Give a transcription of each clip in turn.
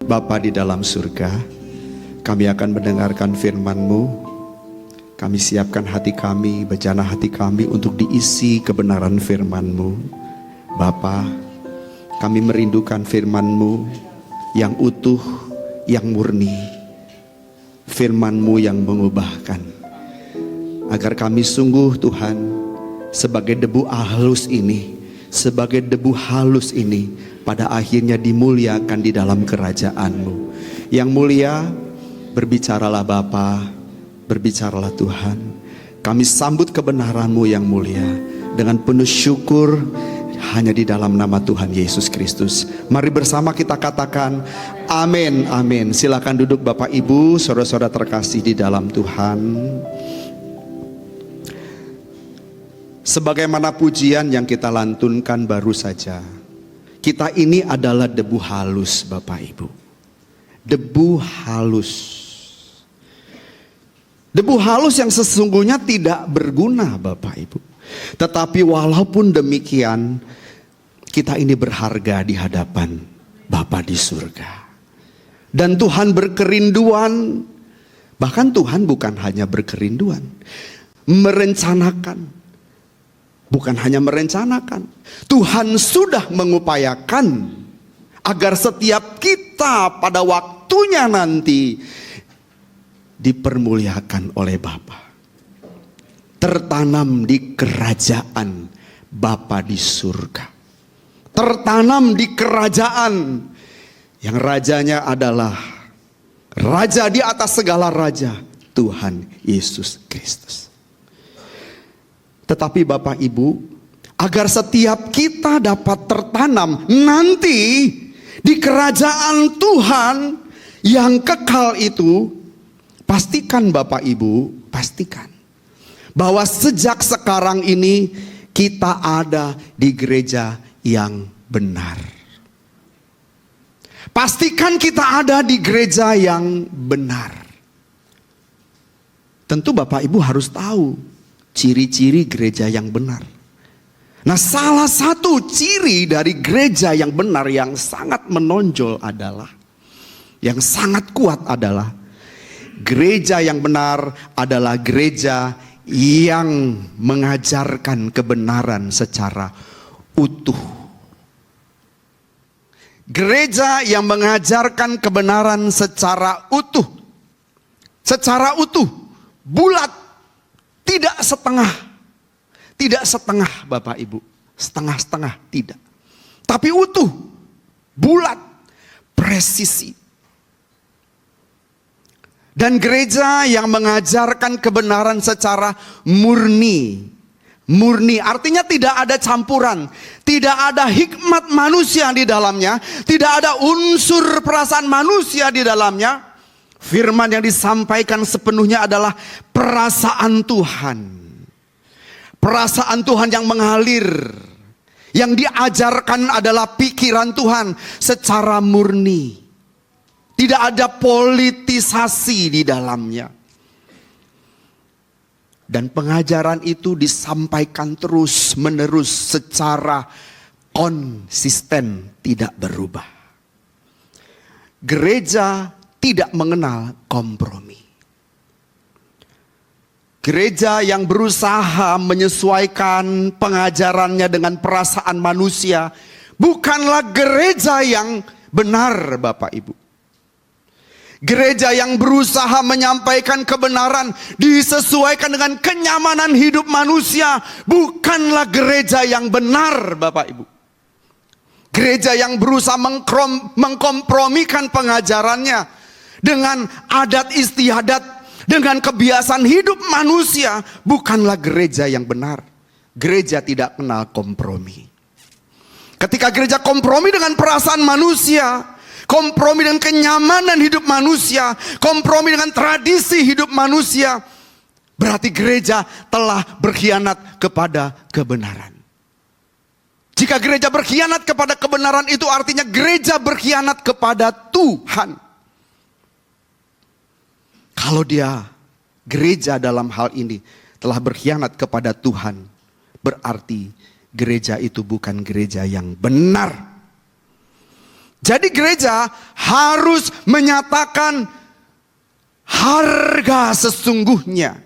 Bapa di dalam surga, kami akan mendengarkan firman-Mu. Kami siapkan hati kami, bejana hati kami untuk diisi kebenaran firman-Mu. Bapa, kami merindukan firman-Mu yang utuh, yang murni, firman-Mu yang mengubahkan. Agar kami sungguh Tuhan, sebagai debu halus ini, pada akhirnya dimuliakan di dalam kerajaan-Mu. Yang mulia, berbicaralah Bapa, berbicaralah Tuhan. Kami sambut kebenaran-Mu yang mulia dengan penuh syukur hanya di dalam nama Tuhan Yesus Kristus. Mari bersama kita katakan amin, amin. Silakan duduk Bapak Ibu, saudara-saudara terkasih di dalam Tuhan. Sebagaimana pujian yang kita lantunkan baru saja, kita ini adalah debu halus Bapak Ibu. Debu halus. Debu halus yang sesungguhnya tidak berguna Bapak Ibu. Tetapi walaupun demikian, kita ini berharga di hadapan Bapa di surga. Dan Tuhan berkerinduan, bahkan Tuhan bukan hanya berkerinduan, merencanakan. Bukan hanya merencanakan, Tuhan sudah mengupayakan agar setiap kita pada waktunya nanti dipermuliakan oleh Bapa, tertanam di kerajaan Bapa di surga, tertanam di kerajaan yang rajanya adalah raja di atas segala raja, Tuhan Yesus Kristus. Tetapi Bapak Ibu, agar setiap kita dapat tertanam nanti di kerajaan Tuhan yang kekal itu, pastikan Bapak Ibu, pastikan bahwa sejak sekarang ini kita ada di gereja yang benar. Pastikan kita ada di gereja yang benar. Tentu Bapak Ibu harus tahu ciri-ciri gereja yang benar. Nah, salah satu ciri dari gereja yang benar yang sangat menonjol adalah, yang sangat kuat adalah, gereja yang benar adalah gereja yang mengajarkan kebenaran secara utuh. Gereja yang mengajarkan kebenaran secara utuh. Secara utuh, bulat. Tidak setengah, tidak setengah Bapak Ibu, setengah-setengah tidak. Tapi utuh, bulat, presisi. Dan gereja yang mengajarkan kebenaran secara murni. Murni artinya tidak ada campuran, tidak ada hikmat manusia di dalamnya, tidak ada unsur perasaan manusia di dalamnya. Firman yang disampaikan sepenuhnya adalah perasaan Tuhan. Perasaan Tuhan yang mengalir. Yang diajarkan adalah pikiran Tuhan secara murni. Tidak ada politisasi di dalamnya. Dan pengajaran itu disampaikan terus menerus secara konsisten, tidak berubah. Gereja tidak mengenal kompromi. Gereja yang berusaha menyesuaikan pengajarannya dengan perasaan manusia bukanlah gereja yang benar Bapak Ibu. Gereja yang berusaha menyampaikan kebenaran disesuaikan dengan kenyamanan hidup manusia bukanlah gereja yang benar Bapak Ibu. Gereja yang berusaha mengkompromikan pengajarannya dengan adat istiadat, dengan kebiasaan hidup manusia, bukanlah gereja yang benar. Gereja tidak kenal kompromi. Ketika gereja kompromi dengan perasaan manusia, kompromi dengan kenyamanan hidup manusia, kompromi dengan tradisi hidup manusia, berarti gereja telah berkhianat kepada kebenaran. Jika gereja berkhianat kepada kebenaran, itu artinya gereja berkhianat kepada Tuhan. Kalau dia, gereja dalam hal ini telah berkhianat kepada Tuhan, berarti gereja itu bukan gereja yang benar. Jadi gereja harus menyatakan harga sesungguhnya.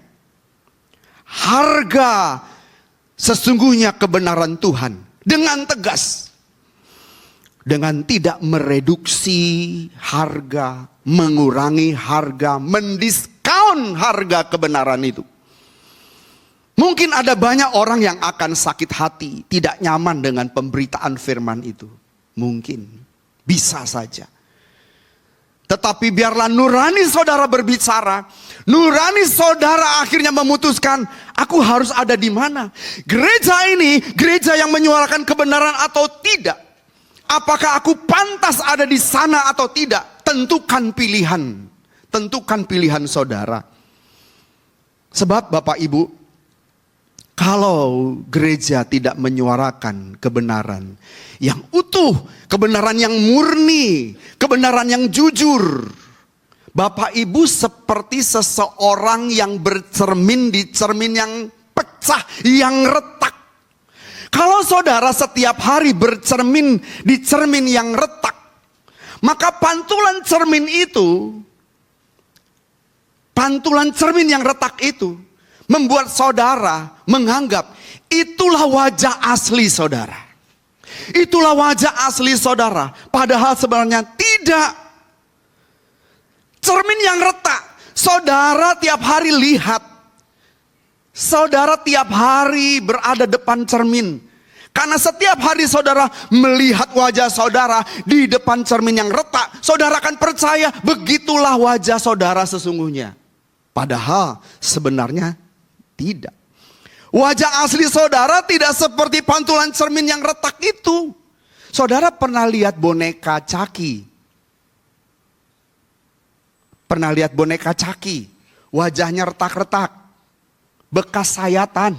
Harga sesungguhnya kebenaran Tuhan. Dengan tegas. Dengan tidak mereduksi harga, mengurangi harga, mendiskon harga kebenaran itu. Mungkin ada banyak orang yang akan sakit hati, tidak nyaman dengan pemberitaan firman itu. Mungkin. Bisa saja. Tetapi biarlah nurani saudara berbicara. Nurani saudara akhirnya memutuskan, aku harus ada di mana? Gereja ini, gereja yang menyuarakan kebenaran atau tidak? Apakah aku pantas ada di sana atau tidak? Tentukan pilihan. Tentukan pilihan saudara. Sebab Bapak Ibu, kalau gereja tidak menyuarakan kebenaran yang utuh, kebenaran yang murni, kebenaran yang jujur, Bapak Ibu seperti seseorang yang bercermin di cermin yang pecah, yang retak. Kalau saudara setiap hari bercermin di cermin yang retak, maka pantulan cermin yang retak itu membuat saudara menganggap itulah wajah asli saudara. Itulah wajah asli saudara. Padahal sebenarnya tidak. Cermin yang retak. Saudara tiap hari lihat. Saudara tiap hari berada depan cermin. Karena setiap hari saudara melihat wajah saudara di depan cermin yang retak. Saudara akan percaya begitulah wajah saudara sesungguhnya. Padahal sebenarnya tidak. Wajah asli saudara tidak seperti pantulan cermin yang retak itu. Saudara pernah lihat boneka Caki? Pernah lihat boneka Caki? Wajahnya retak-retak. Bekas sayatan.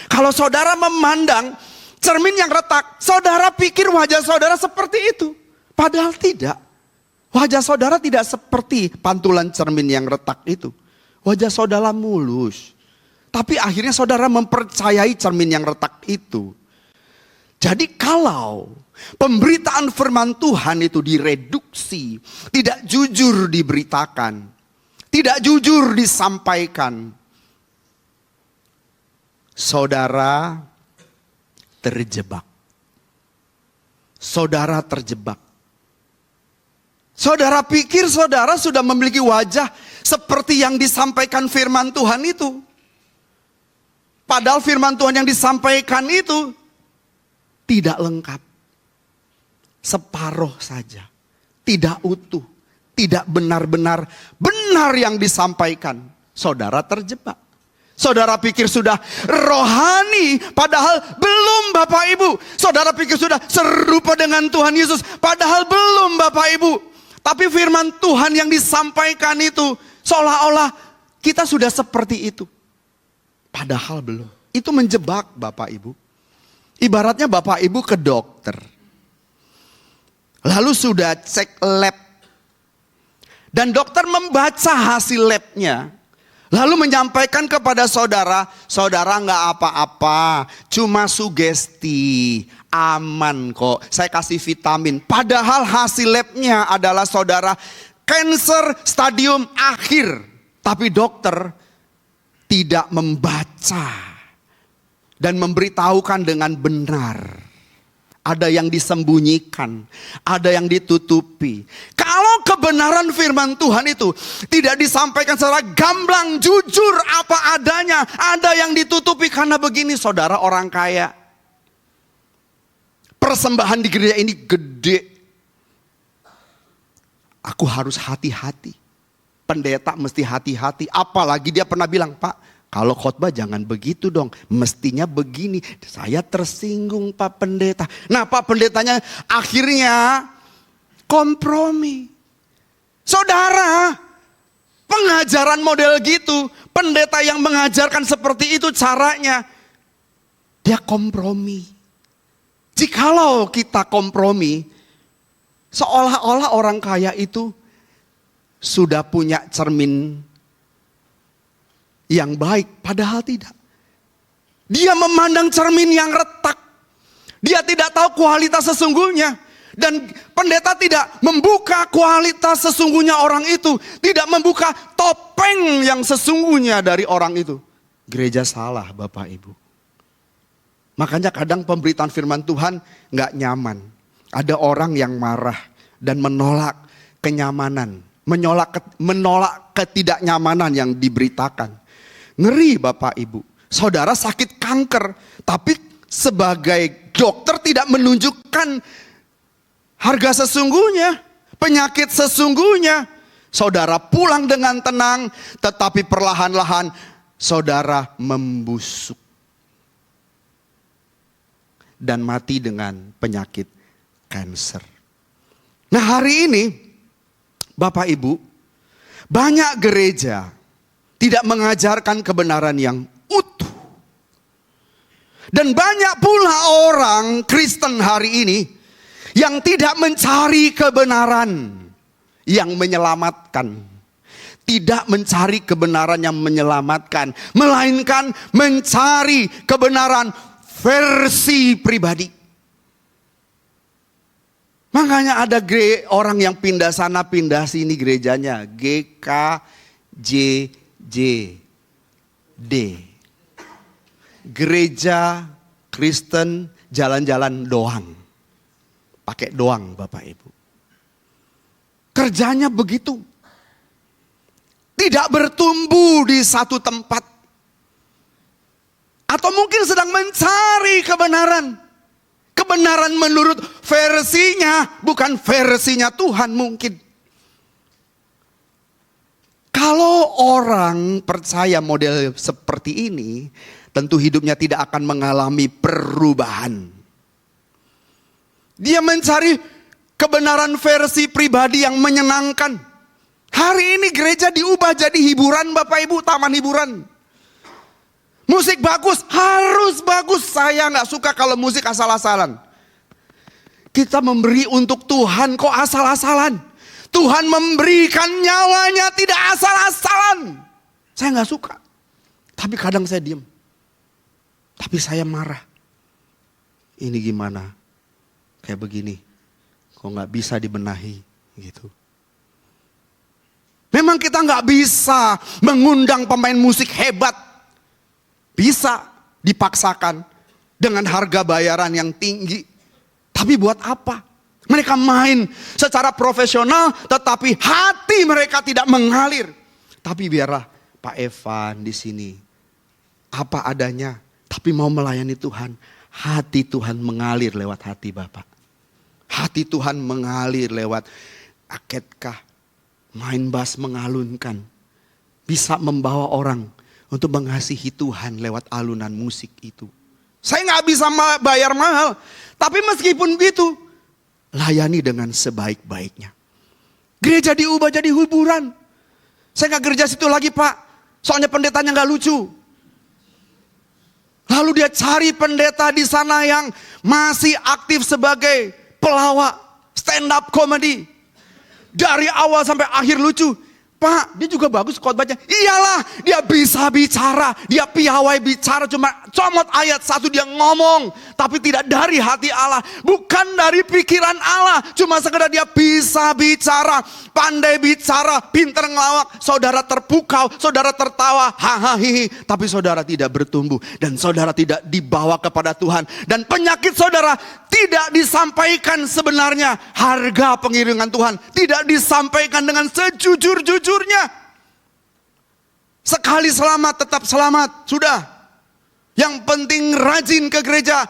Kalau saudara memandang cermin yang retak, saudara pikir wajah saudara seperti itu. Padahal tidak. Wajah saudara tidak seperti pantulan cermin yang retak itu. Wajah saudara mulus. Tapi akhirnya saudara mempercayai cermin yang retak itu. Jadi kalau pemberitaan firman Tuhan itu direduksi, tidak jujur diberitakan, tidak jujur disampaikan, saudara terjebak. Saudara terjebak. Saudara pikir saudara sudah memiliki wajah seperti yang disampaikan firman Tuhan itu. Padahal firman Tuhan yang disampaikan itu tidak lengkap. Separuh saja. Tidak utuh. Tidak benar-benar benar yang disampaikan. Saudara terjebak. Saudara pikir sudah rohani, padahal belum Bapak Ibu. Saudara pikir sudah serupa dengan Tuhan Yesus, padahal belum Bapak Ibu. Tapi firman Tuhan yang disampaikan itu seolah-olah kita sudah seperti itu. Padahal belum. Itu menjebak Bapak Ibu. Ibaratnya Bapak Ibu ke dokter. Lalu sudah cek lab. Dan dokter membaca hasil labnya. Lalu menyampaikan kepada saudara, saudara nggak apa-apa, cuma sugesti, aman kok, saya kasih vitamin. Padahal hasil labnya adalah saudara kanker stadium akhir. Tapi dokter tidak membaca dan memberitahukan dengan benar. Ada yang disembunyikan, ada yang ditutupi. Kalau kebenaran firman Tuhan itu tidak disampaikan secara gamblang, jujur apa adanya, ada yang ditutupi karena begini, saudara orang kaya. Persembahan di gereja ini gede. Aku harus hati-hati. Pendeta mesti hati-hati. Apalagi dia pernah bilang, Pak, kalau khotbah jangan begitu dong. Mestinya begini. Saya tersinggung Pak Pendeta. Nah Pak Pendetanya akhirnya kompromi. Saudara, pengajaran model gitu. Pendeta yang mengajarkan seperti itu caranya. Dia kompromi. Jikalau kita kompromi, seolah-olah orang kaya itu sudah punya cermin yang baik, padahal tidak. Dia memandang cermin yang retak. Dia tidak tahu kualitas sesungguhnya. Dan pendeta tidak membuka kualitas sesungguhnya orang itu. Tidak membuka topeng yang sesungguhnya dari orang itu. Gereja salah Bapak Ibu. Makanya kadang pemberitaan firman Tuhan gak nyaman. Ada orang yang marah dan menolak kenyamanan. Menolak ketidaknyamanan yang diberitakan. Ngeri Bapak Ibu. Saudara sakit kanker. Tapi sebagai dokter tidak menunjukkan harga sesungguhnya, penyakit sesungguhnya. Saudara pulang dengan tenang, tetapi perlahan-lahan saudara membusuk. Dan mati dengan penyakit kanker. Nah hari ini, Bapak Ibu, banyak gereja tidak mengajarkan kebenaran yang utuh. Dan banyak pula orang Kristen hari ini yang tidak mencari kebenaran yang menyelamatkan. Tidak mencari kebenaran yang menyelamatkan. Melainkan mencari kebenaran versi pribadi. Makanya ada orang yang pindah sana pindah sini gerejanya. GKJD. Gereja Kristen jalan-jalan doang. Pakai doang Bapak Ibu. Kerjanya begitu. Tidak bertumbuh di satu tempat. Atau mungkin sedang mencari kebenaran. Kebenaran menurut versinya, bukan versinya Tuhan mungkin. Kalau orang percaya model seperti ini, tentu hidupnya tidak akan mengalami perubahan. Dia mencari kebenaran versi pribadi yang menyenangkan. Hari ini gereja diubah jadi hiburan Bapak Ibu, taman hiburan. Musik bagus, harus bagus. Saya gak suka kalau musik asal-asalan. Kita memberi untuk Tuhan kok asal-asalan. Tuhan memberikan nyawanya tidak asal-asalan. Saya gak suka. Tapi kadang saya diam. Tapi saya marah. Ini gimana? Kayak begini, kok gak bisa dibenahi gitu. Memang kita gak bisa mengundang pemain musik hebat. Bisa dipaksakan dengan harga bayaran yang tinggi. Tapi buat apa? Mereka main secara profesional tetapi hati mereka tidak mengalir. Tapi biarlah Pak Evan di sini apa adanya, tapi mau melayani Tuhan. Hati Tuhan mengalir lewat hati Bapak. Hati Tuhan mengalir lewat aketkah, main bass mengalunkan. Bisa membawa orang untuk mengasihi Tuhan lewat alunan musik itu. Saya gak bisa bayar mahal. Tapi meskipun begitu, layani dengan sebaik-baiknya. Gereja diubah jadi hiburan. Saya gak gereja situ lagi Pak. Soalnya pendetanya gak lucu. Lalu dia cari pendeta di sana yang masih aktif sebagai pelawak stand up comedy. Dari awal sampai akhir lucu. Pak, dia juga bagus khotbahnya. Iyalah, dia bisa bicara. Dia piawai bicara, cuma comot ayat satu dia ngomong. Tapi tidak dari hati Allah. Bukan dari pikiran Allah. Cuma sekedar dia bisa bicara. Pandai bicara, pinter ngelawak. Saudara terpukau, saudara tertawa. Hahaha, tapi saudara tidak bertumbuh. Dan saudara tidak dibawa kepada Tuhan. Dan penyakit saudara tidak disampaikan sebenarnya. Harga pengiringan Tuhan tidak disampaikan dengan sejujur-jujurnya. Sekali selamat tetap selamat. Sudah. Yang penting rajin ke gereja.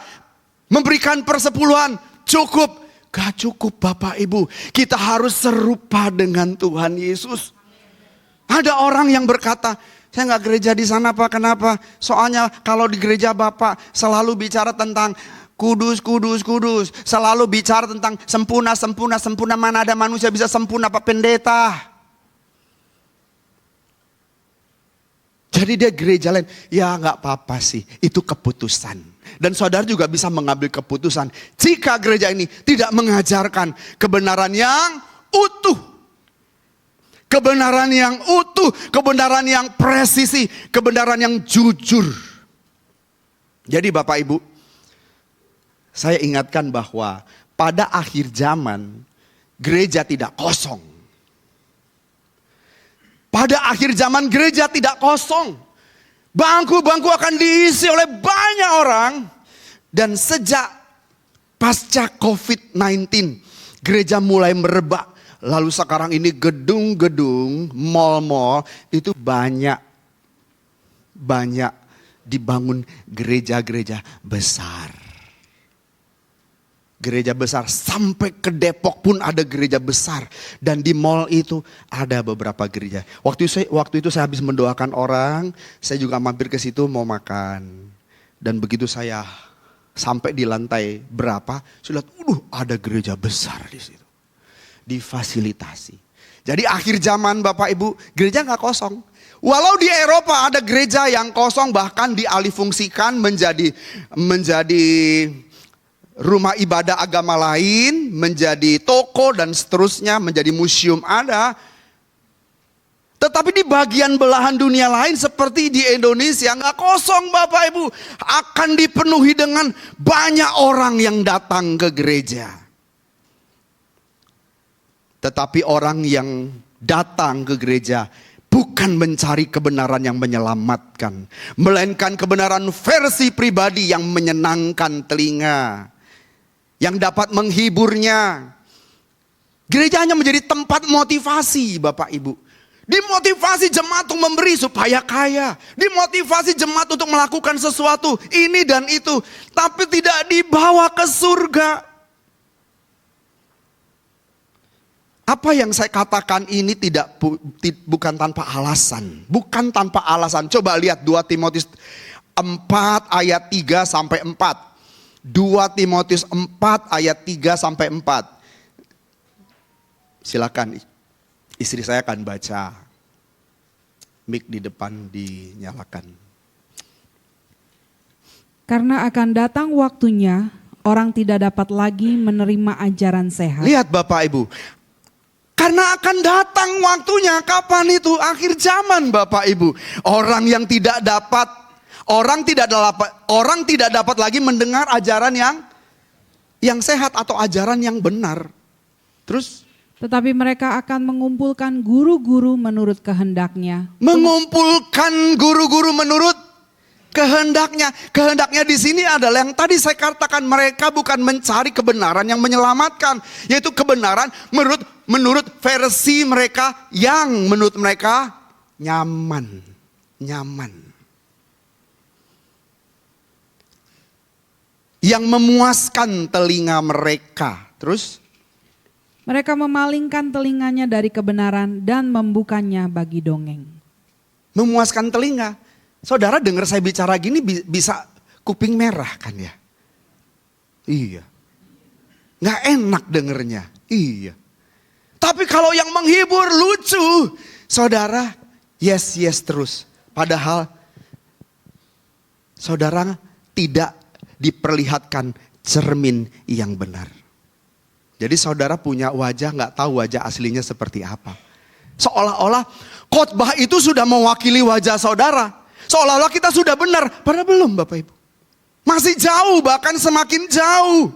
Memberikan persepuluhan. Cukup. Gak cukup Bapak Ibu. Kita harus serupa dengan Tuhan Yesus. Ada orang yang berkata, saya gak gereja di sana Pak. Kenapa? Soalnya kalau di gereja Bapak selalu bicara tentang kudus, kudus, kudus. Selalu bicara tentang sempurna, sempurna, sempurna. Mana ada manusia bisa sempurna Pak Pendeta. Jadi dia gereja lain, ya gak apa-apa sih, itu keputusan. Dan saudara juga bisa mengambil keputusan. Jika gereja ini tidak mengajarkan kebenaran yang utuh. Kebenaran yang utuh, kebenaran yang presisi, kebenaran yang jujur. Jadi Bapak Ibu, saya ingatkan bahwa pada akhir zaman gereja tidak kosong. Pada akhir zaman gereja tidak kosong. Bangku-bangku akan diisi oleh banyak orang. Dan sejak pasca COVID-19, gereja mulai merebak. Lalu sekarang ini gedung-gedung, mal-mal itu banyak dibangun gereja-gereja besar. Gereja besar, sampai ke Depok pun ada gereja besar. Dan di mall itu ada beberapa gereja. Waktu itu saya habis mendoakan orang, saya juga mampir ke situ mau makan. Dan begitu saya sampai di lantai berapa, saya lihat, ada gereja besar di situ. Difasilitasi. Jadi akhir zaman Bapak Ibu, gereja gak kosong. Walau di Eropa ada gereja yang kosong, bahkan dialihfungsikan menjadi rumah ibadah agama lain, menjadi toko dan seterusnya, menjadi museum ada. Tetapi di bagian belahan dunia lain seperti di Indonesia nggak kosong Bapak Ibu. Akan dipenuhi dengan banyak orang yang datang ke gereja. Tetapi orang yang datang ke gereja bukan mencari kebenaran yang menyelamatkan, melainkan kebenaran versi pribadi yang menyenangkan telinga, yang dapat menghiburnya. Gereja hanya menjadi tempat motivasi Bapak Ibu. Dimotivasi jemaat untuk memberi supaya kaya. Dimotivasi jemaat untuk melakukan sesuatu ini dan itu. Tapi tidak dibawa ke surga. Apa yang saya katakan ini bukan tanpa alasan. Bukan tanpa alasan. Coba lihat 2 Timotius 4 ayat 3 sampai 4. 2 Timotius 4 ayat 3 sampai 4. Silakan, istri saya akan baca. Mic di depan dinyalakan. Karena akan datang waktunya, orang tidak dapat lagi menerima ajaran sehat. Lihat Bapak Ibu. Karena akan datang waktunya, kapan itu? Akhir zaman Bapak Ibu. Orang tidak dapat lagi mendengar ajaran yang sehat atau ajaran yang benar. Terus? Tetapi mereka akan mengumpulkan guru-guru menurut kehendaknya. Mengumpulkan guru-guru menurut kehendaknya. Kehendaknya di sini adalah yang tadi saya katakan, mereka bukan mencari kebenaran yang menyelamatkan, yaitu kebenaran menurut versi mereka yang menurut mereka nyaman. Yang memuaskan telinga mereka. Terus? Mereka memalingkan telinganya dari kebenaran dan membukanya bagi dongeng. Memuaskan telinga. Saudara dengar saya bicara gini bisa kuping merah kan ya? Iya. Nggak enak dengernya. Iya. Tapi kalau yang menghibur, lucu. Saudara, yes terus. Padahal saudara tidak diperlihatkan cermin yang benar. Jadi saudara punya wajah, nggak tahu wajah aslinya seperti apa. Seolah-olah khotbah itu sudah mewakili wajah saudara. Seolah-olah kita sudah benar, padahal belum Bapak Ibu. Masih jauh, bahkan semakin jauh.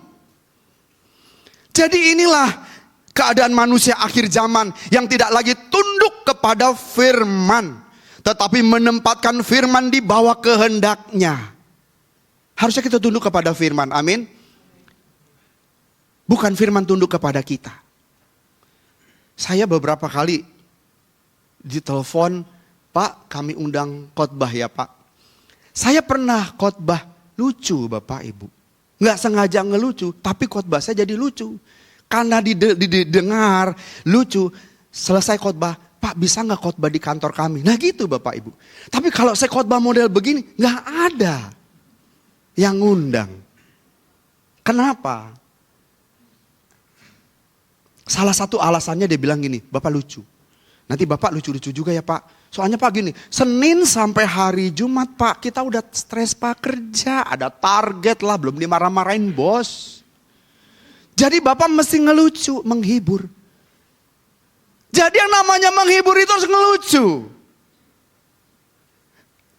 Jadi inilah keadaan manusia akhir zaman yang tidak lagi tunduk kepada firman, tetapi menempatkan firman di bawah kehendaknya. Harusnya kita tunduk kepada firman, amin. Bukan firman tunduk kepada kita. Saya beberapa kali ditelepon, Pak kami undang khotbah ya Pak. Saya pernah khotbah lucu Bapak Ibu. Nggak sengaja ngelucu, tapi khotbah saya jadi lucu. Karena didengar lucu, selesai khotbah, Pak bisa nggak khotbah di kantor kami? Nah gitu Bapak Ibu. Tapi kalau saya khotbah model begini, nggak ada yang ngundang. Kenapa? Salah satu alasannya dia bilang gini, Bapak lucu. Nanti Bapak lucu-lucu juga ya Pak. Soalnya Pak gini, Senin sampai hari Jumat Pak, kita udah stres Pak kerja. Ada target lah, belum dimarah-marahin bos. Jadi Bapak mesti ngelucu, menghibur. Jadi yang namanya menghibur itu harus ngelucu.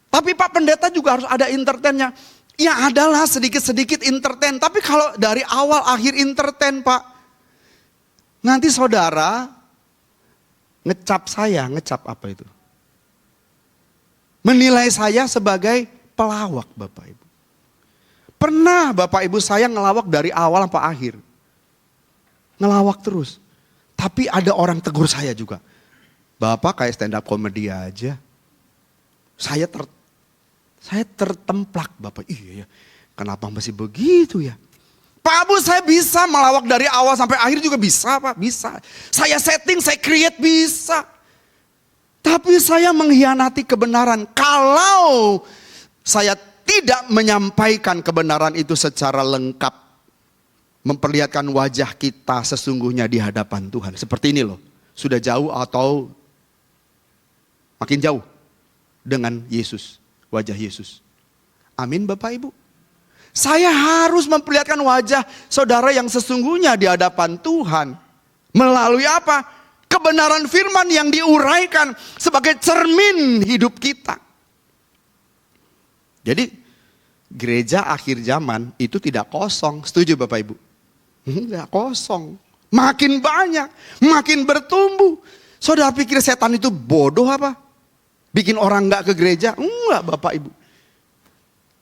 Tapi Pak Pendeta juga harus ada entertainnya. Ya adalah sedikit-sedikit entertain. Tapi kalau dari awal akhir entertain Pak. Nanti saudara ngecap saya, ngecap apa itu? Menilai saya sebagai pelawak Bapak Ibu. Pernah Bapak Ibu saya ngelawak dari awal sampai akhir. Ngelawak terus. Tapi ada orang tegur saya juga. Bapak kayak stand up comedy aja. Saya tertemplak Bapak. Iya ya, kenapa masih begitu ya? Pak Abu, saya bisa melawak dari awal sampai akhir juga bisa Pak, bisa. Saya setting, saya create bisa. Tapi saya mengkhianati kebenaran kalau saya tidak menyampaikan kebenaran itu secara lengkap. Memperlihatkan wajah kita sesungguhnya di hadapan Tuhan. Seperti ini loh, sudah jauh atau makin jauh dengan Yesus, wajah Yesus. Amin Bapak Ibu. Saya harus memperlihatkan wajah saudara yang sesungguhnya di hadapan Tuhan. Melalui apa? Kebenaran firman yang diuraikan sebagai cermin hidup kita. Jadi gereja akhir zaman itu tidak kosong. Setuju Bapak Ibu? Tidak kosong. Makin banyak, makin bertumbuh. Saudara pikir setan itu bodoh apa? Bikin orang gak ke gereja? Enggak Bapak Ibu.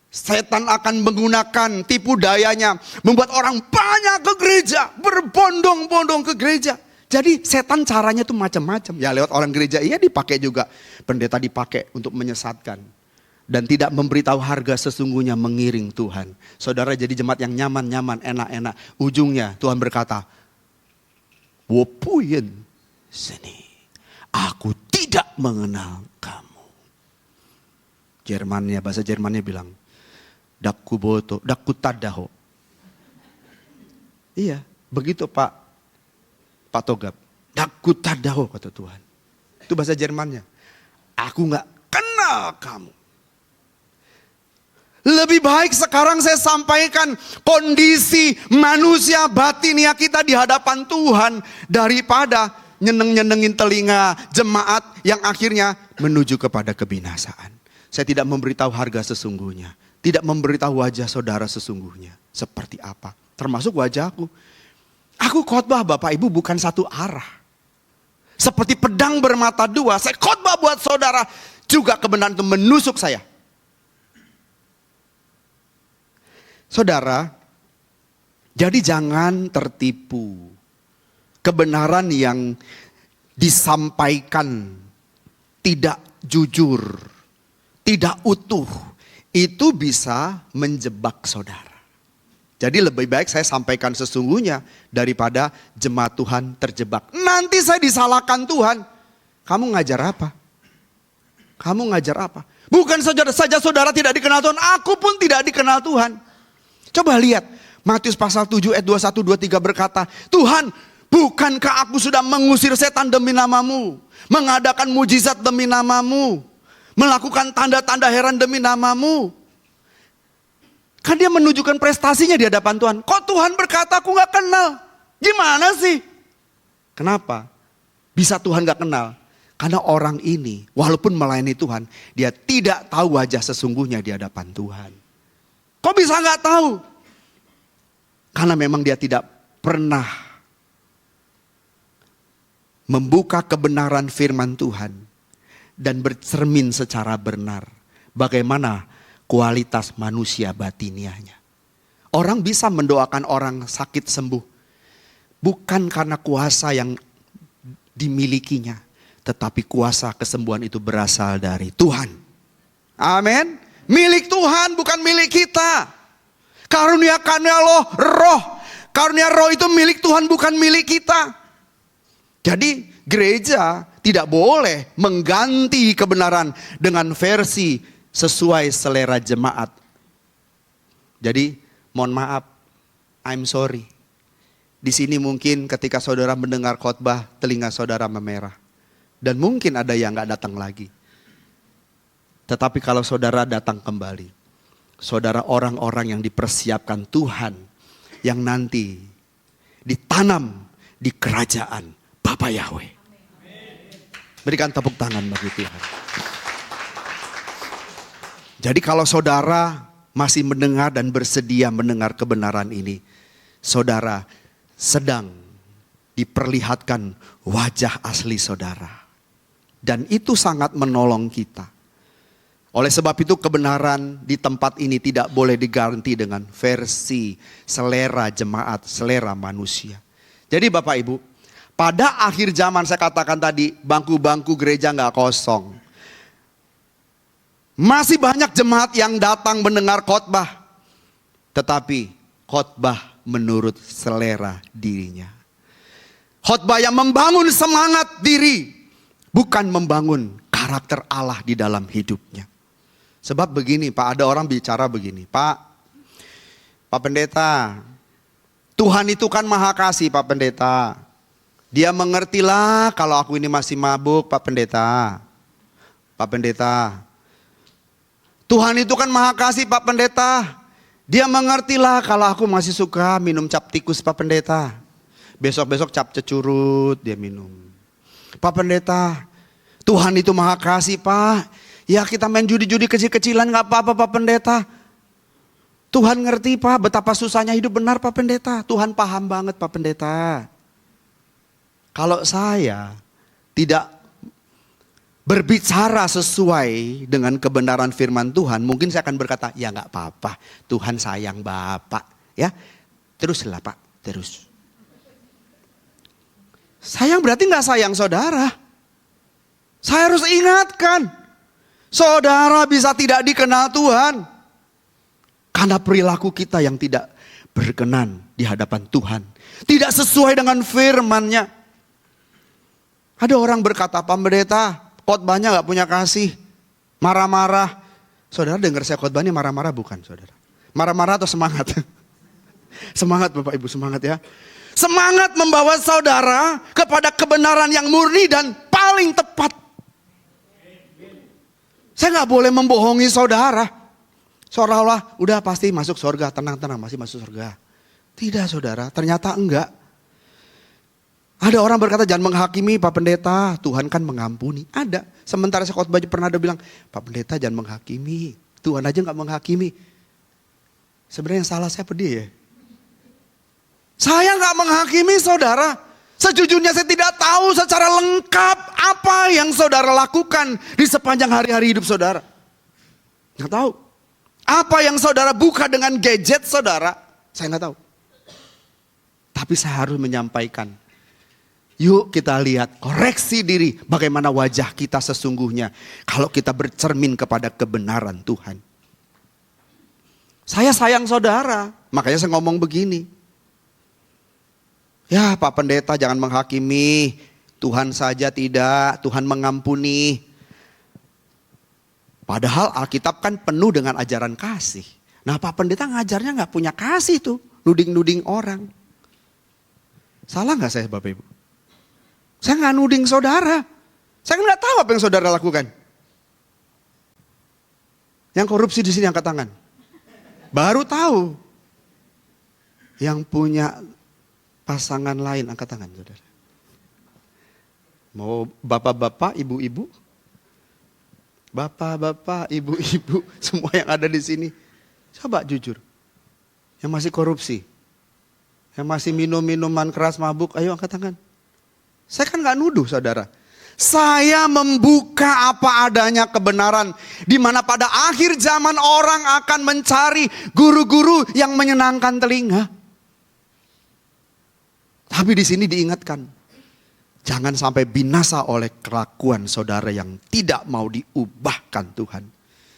Setan akan menggunakan tipu dayanya, membuat orang banyak ke gereja, berbondong-bondong ke gereja. Jadi setan caranya tuh macam-macam. Ya lewat orang gereja, iya dipakai juga. Pendeta dipakai untuk menyesatkan. Dan tidak memberitahu harga sesungguhnya mengiring Tuhan. Saudara jadi jemaat yang nyaman-nyaman, enak-enak. Ujungnya Tuhan berkata, Wopuyen sini, aku tidak mengenal kamu. Jermannya, bahasa Jermannya bilang, Dakuboto, dakutadaho. Iya, begitu Pak Togap. Dakutadaho kata Tuhan. Itu bahasa Jermannya. Aku gak kenal kamu. Lebih baik sekarang saya sampaikan kondisi manusia batinia kita di hadapan Tuhan. Daripada nyeneng-nyenengin telinga jemaat yang akhirnya menuju kepada kebinasaan. Saya tidak memberitahu harga sesungguhnya. Tidak memberitahu wajah saudara sesungguhnya. Seperti apa. Termasuk wajahku. Aku khotbah Bapak Ibu bukan satu arah. Seperti pedang bermata dua. Saya khotbah buat saudara. Juga kebenaran itu menusuk saya. Saudara. Jadi jangan tertipu. Kebenaran yang disampaikan tidak jujur. Tidak utuh. Itu bisa menjebak saudara. Jadi lebih baik saya sampaikan sesungguhnya daripada jemaat Tuhan terjebak. Nanti saya disalahkan Tuhan. Kamu ngajar apa? Kamu ngajar apa? Bukan saja saudara tidak dikenal Tuhan, aku pun tidak dikenal Tuhan. Coba lihat Matius pasal 7 ayat 21 23 berkata, Tuhan, bukankah aku sudah mengusir setan demi namamu, mengadakan mujizat demi namamu, melakukan tanda-tanda heran demi namamu. Kan dia menunjukkan prestasinya di hadapan Tuhan. Kok Tuhan berkata aku gak kenal? Gimana sih? Kenapa? Bisa Tuhan gak kenal? Karena orang ini walaupun melayani Tuhan, dia tidak tahu wajah sesungguhnya di hadapan Tuhan. Kok bisa gak tahu? Karena memang dia tidak pernah membuka kebenaran firman Tuhan. Dan bercermin secara benar. Bagaimana kualitas manusia batiniahnya. Orang bisa mendoakan orang sakit sembuh. Bukan karena kuasa yang dimilikinya. Tetapi kuasa kesembuhan itu berasal dari Tuhan. Amin. Milik Tuhan bukan milik kita. Karuniakannya roh. Karunia roh itu milik Tuhan bukan milik kita. Jadi gereja tidak boleh mengganti kebenaran dengan versi sesuai selera jemaat. Jadi mohon maaf, I'm sorry. Di sini mungkin ketika saudara mendengar khotbah, telinga saudara memerah. Dan mungkin ada yang gak datang lagi. Tetapi kalau saudara datang kembali, saudara orang-orang yang dipersiapkan Tuhan, yang nanti ditanam di kerajaan Bapa Yahweh. Berikan tepuk tangan bagi Tuhan. Jadi kalau saudara masih mendengar dan bersedia mendengar kebenaran ini, saudara sedang diperlihatkan wajah asli saudara. Dan itu sangat menolong kita. Oleh sebab itu kebenaran di tempat ini tidak boleh diganti dengan versi selera jemaat, selera manusia. Jadi Bapak Ibu, pada akhir zaman saya katakan tadi, bangku-bangku gereja nggak kosong. Masih banyak jemaat yang datang mendengar khotbah, tetapi khotbah menurut selera dirinya. Khotbah yang membangun semangat diri, bukan membangun karakter Allah di dalam hidupnya. Sebab begini Pak, ada orang bicara begini, Pak Pendeta, Tuhan itu kan maha kasih Pak Pendeta. Dia mengertilah kalau aku ini masih mabuk Pak Pendeta. Pak Pendeta, Tuhan itu kan maha kasih Pak Pendeta. Dia mengertilah kalau aku masih suka minum cap tikus Pak Pendeta. Besok-besok cap cecurut dia minum. Pak Pendeta, Tuhan itu maha kasih Pak. Ya kita main judi-judi kecil-kecilan gak apa-apa Pak Pendeta. Tuhan ngerti Pak betapa susahnya hidup benar Pak Pendeta. Tuhan paham banget Pak Pendeta. Kalau saya tidak berbicara sesuai dengan kebenaran firman Tuhan, mungkin saya akan berkata, ya gak apa-apa, Tuhan sayang Bapak. Ya, teruslah Pak, terus. Sayang berarti gak sayang saudara. Saya harus ingatkan, saudara bisa tidak dikenal Tuhan. Karena perilaku kita yang tidak berkenan di hadapan Tuhan. Tidak sesuai dengan firman-Nya. Ada orang berkata, Pak Pendeta, khotbahnya gak punya kasih, marah-marah. Saudara dengar saya khotbahnya marah-marah bukan saudara? Marah-marah atau semangat? Semangat Bapak Ibu, semangat ya. Semangat membawa saudara kepada kebenaran yang murni dan paling tepat. Saya gak boleh membohongi saudara. Seolah-olah udah pasti masuk surga, tenang-tenang masih masuk surga. Tidak saudara, ternyata enggak. Ada orang berkata jangan menghakimi Pak Pendeta, Tuhan kan mengampuni. Ada. Sementara saya khotbah pernah ada bilang, Pak Pendeta jangan menghakimi, Tuhan aja gak menghakimi. Sebenarnya yang salah saya pedih ya. Saya gak menghakimi saudara. Sejujurnya saya tidak tahu secara lengkap apa yang saudara lakukan di sepanjang hari-hari hidup saudara. Gak tahu. Apa yang saudara buka dengan gadget saudara, saya gak tahu. Tapi saya harus menyampaikan. Yuk kita lihat, koreksi diri bagaimana wajah kita sesungguhnya. Kalau kita bercermin kepada kebenaran Tuhan. Saya sayang saudara, makanya saya ngomong begini. Ya Pak Pendeta jangan menghakimi, Tuhan saja tidak, Tuhan mengampuni. Padahal Alkitab kan penuh dengan ajaran kasih. Nah Pak Pendeta ngajarnya gak punya kasih tuh, nuding-nuding orang. Salah gak saya Bapak Ibu? Saya gak nuding saudara. Saya gak tahu apa yang saudara lakukan. Yang korupsi di sini angkat tangan. Baru tahu. Yang punya pasangan lain angkat tangan saudara. Mau bapak-bapak, ibu-ibu? Bapak-bapak, ibu-ibu, semua yang ada di sini. Coba jujur. Yang masih korupsi. Yang masih minum minuman keras mabuk, ayo angkat tangan. Saya kan gak nuduh saudara. Saya membuka apa adanya kebenaran. Di mana pada akhir zaman orang akan mencari guru-guru yang menyenangkan telinga. Tapi di sini diingatkan. Jangan sampai binasa oleh kelakuan saudara yang tidak mau diubahkan Tuhan.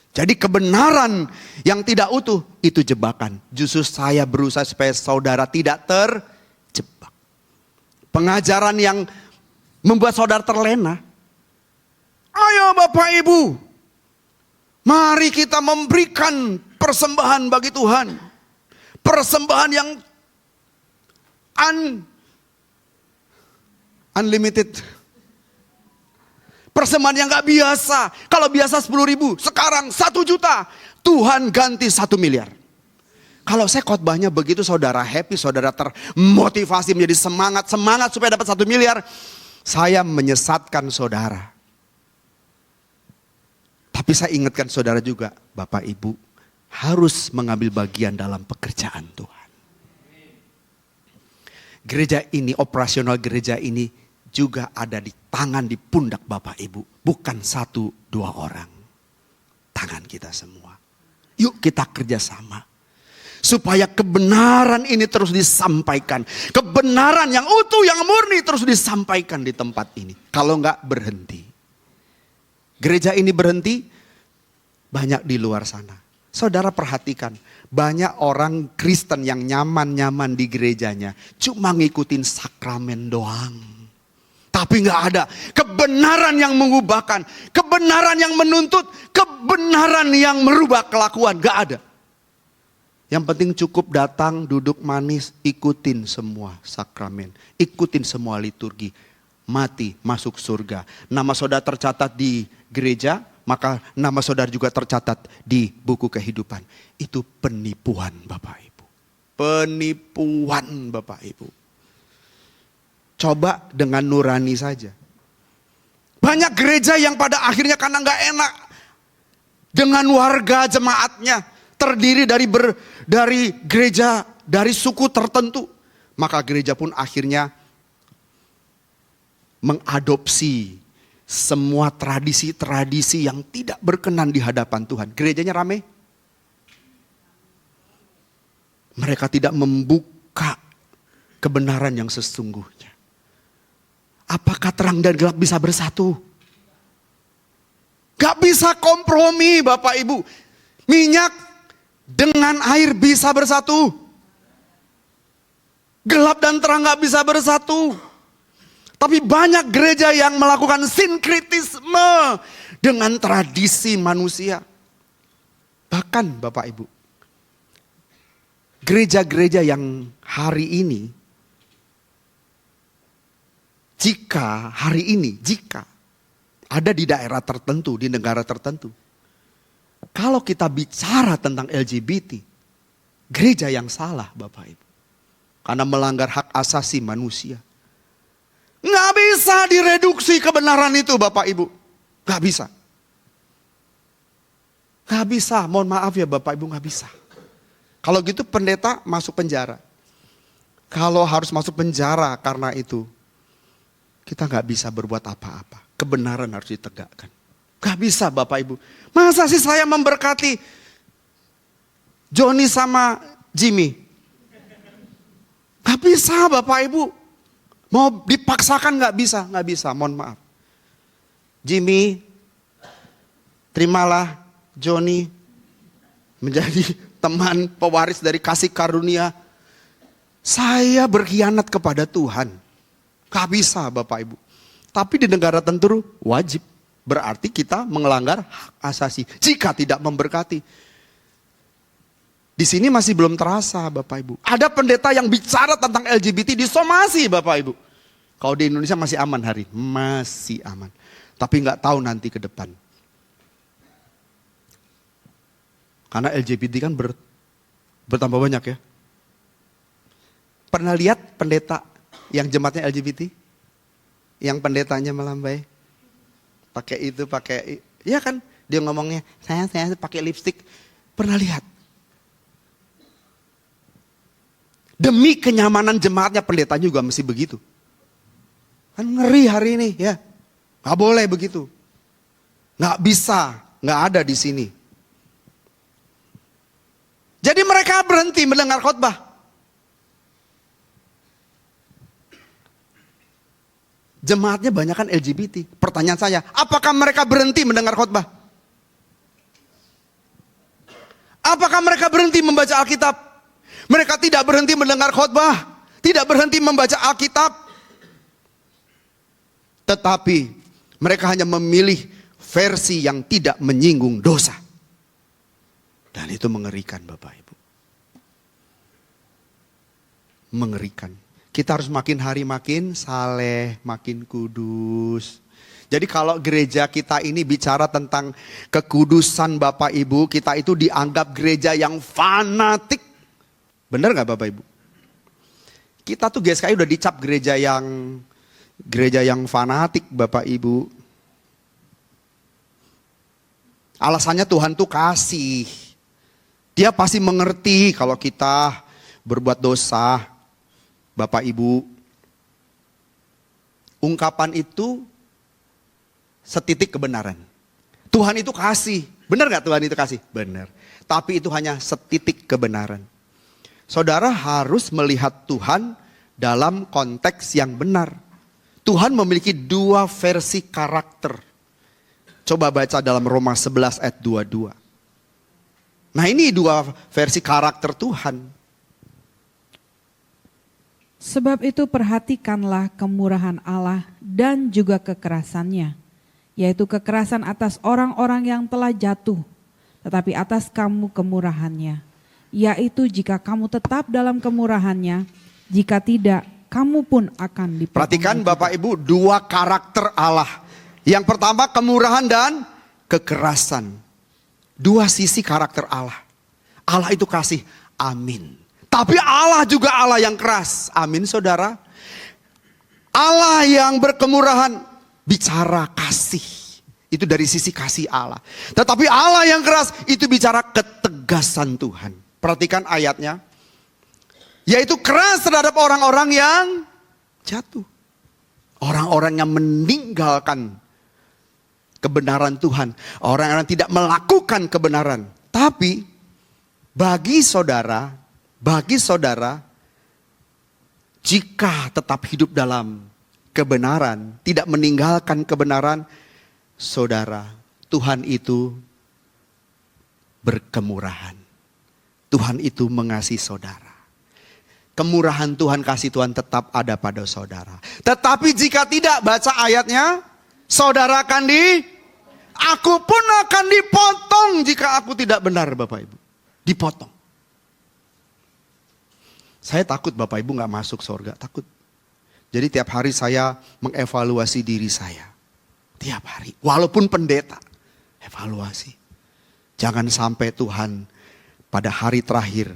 Jadi kebenaran yang tidak utuh itu jebakan. Justru saya berusaha supaya saudara tidak terjebak. Pengajaran yang membuat saudara terlena. Ayo Bapak Ibu, mari kita memberikan persembahan bagi Tuhan. Persembahan yang unlimited. Persembahan yang gak biasa. Kalau biasa 10.000, sekarang 1 juta. Tuhan ganti 1 miliar. Kalau saya khotbahnya begitu saudara happy, saudara termotivasi menjadi semangat supaya dapat 1 miliar. Saya menyesatkan saudara. Tapi saya ingatkan saudara juga, Bapak Ibu, harus mengambil bagian dalam pekerjaan Tuhan. Gereja ini, operasional gereja ini juga ada di tangan, di pundak Bapak Ibu. Bukan 1-2 orang. Tangan kita semua. Yuk kita kerjasama. Supaya kebenaran ini terus disampaikan. Kebenaran yang utuh, yang murni terus disampaikan di tempat ini. Kalau enggak berhenti. Gereja ini berhenti, banyak di luar sana. Saudara perhatikan, banyak orang Kristen yang nyaman-nyaman di gerejanya. Cuma ngikutin sakramen doang. Tapi enggak ada kebenaran yang mengubahkan. Kebenaran yang menuntut. Kebenaran yang merubah kelakuan. Enggak ada. Yang penting cukup datang, duduk manis, ikutin semua sakramen. Ikutin semua liturgi. Mati, masuk surga. Nama saudara tercatat di gereja, maka nama saudara juga tercatat di buku kehidupan. Itu penipuan Bapak Ibu. Penipuan Bapak Ibu. Coba dengan nurani saja. Banyak gereja yang pada akhirnya karena gak enak dengan warga jemaatnya. Terdiri dari gereja, dari suku tertentu. Maka gereja pun akhirnya mengadopsi semua tradisi-tradisi yang tidak berkenan di hadapan Tuhan. Gerejanya rame. Mereka tidak membuka kebenaran yang sesungguhnya. Apakah terang dan gelap bisa bersatu? Gak bisa kompromi Bapak Ibu. Minyak dengan air bisa bersatu. Gelap dan terang gak bisa bersatu. Tapi banyak gereja yang melakukan sinkritisme dengan tradisi manusia. Bahkan Bapak Ibu, gereja-gereja yang hari ini, jika ada di daerah tertentu, di negara tertentu, kalau kita bicara tentang LGBT, gereja yang salah Bapak Ibu. Karena melanggar hak asasi manusia. Nggak bisa direduksi kebenaran itu Bapak Ibu. Nggak bisa. Nggak bisa, mohon maaf ya Bapak Ibu, nggak bisa. Kalau gitu pendeta masuk penjara. Kalau harus masuk penjara karena itu, kita nggak bisa berbuat apa-apa. Kebenaran harus ditegakkan. Nggak bisa Bapak Ibu. Masa sih saya memberkati Johnny sama Jimmy? Nggak bisa Bapak Ibu. Mau dipaksakan nggak bisa, mohon maaf. Jimmy, terimalah Johnny menjadi teman pewaris dari kasih karunia. Saya berkhianat kepada Tuhan. Gak bisa Bapak Ibu. Tapi di negara tertentu wajib. Berarti kita melanggar hak asasi. Jika tidak memberkati. Di sini masih belum terasa Bapak Ibu. Ada pendeta yang bicara tentang LGBT disomasi Bapak Ibu. Kalau di Indonesia masih aman hari. Masih aman. Tapi nggak tahu nanti ke depan. Karena LGBT kan bertambah banyak ya. Pernah lihat pendeta yang jemaatnya LGBT? Yang pendetanya melambai. Pakai itu, ya kan? Dia ngomongnya, saya pakai lipstik. Pernah lihat? Demi kenyamanan jemaatnya pendetanya juga mesti begitu. Kan ngeri hari ini ya. Gak boleh begitu. Gak bisa, gak ada di sini. Jadi mereka berhenti mendengar khotbah. Jemaatnya banyak kan LGBT. Pertanyaan saya, apakah mereka berhenti mendengar khotbah? Apakah mereka berhenti membaca Alkitab? Mereka tidak berhenti mendengar khotbah, tidak berhenti membaca Alkitab. Tetapi mereka hanya memilih versi yang tidak menyinggung dosa. Dan itu mengerikan Bapak Ibu. Mengerikan. Kita harus makin hari makin saleh, makin kudus. Jadi kalau gereja kita ini bicara tentang kekudusan Bapak Ibu, kita itu dianggap gereja yang fanatik. Benar gak Bapak Ibu? Kita tuh GSKI udah dicap gereja yang fanatik Bapak Ibu. Alasannya Tuhan tuh kasih. Dia pasti mengerti kalau kita berbuat dosa. Bapak Ibu, ungkapan itu setitik kebenaran. Tuhan itu kasih. Benar gak Tuhan itu kasih? Benar. Tapi itu hanya setitik kebenaran. Saudara harus melihat Tuhan dalam konteks yang benar. Tuhan memiliki dua versi karakter. Coba baca dalam Roma 11 ayat 22. Nah ini dua versi karakter Tuhan. Sebab itu perhatikanlah kemurahan Allah dan juga kekerasannya, yaitu kekerasan atas orang-orang yang telah jatuh, tetapi atas kamu kemurahannya, yaitu jika kamu tetap dalam kemurahannya, jika tidak, kamu pun akan dipotong. Perhatikan Bapak Ibu, dua karakter Allah. Yang pertama kemurahan dan kekerasan. Dua sisi karakter Allah. Allah itu kasih, amin. Tapi Allah juga Allah yang keras. Amin saudara. Allah yang berkemurahan bicara kasih. Itu dari sisi kasih Allah. Tetapi Allah yang keras itu bicara ketegasan Tuhan. Perhatikan ayatnya. Yaitu keras terhadap orang-orang yang jatuh. Orang-orang yang meninggalkan kebenaran Tuhan. Orang-orang yang tidak melakukan kebenaran. Tapi bagi saudara, jika tetap hidup dalam kebenaran, tidak meninggalkan kebenaran, saudara, Tuhan itu berkemurahan. Tuhan itu mengasihi saudara. Kemurahan Tuhan, kasih Tuhan tetap ada pada saudara. Tetapi jika tidak, baca ayatnya, saudara akan aku pun akan dipotong jika aku tidak benar Bapak Ibu. Dipotong. Saya takut Bapak Ibu gak masuk surga, takut. Jadi tiap hari saya mengevaluasi diri saya. Tiap hari, walaupun pendeta, evaluasi. Jangan sampai Tuhan pada hari terakhir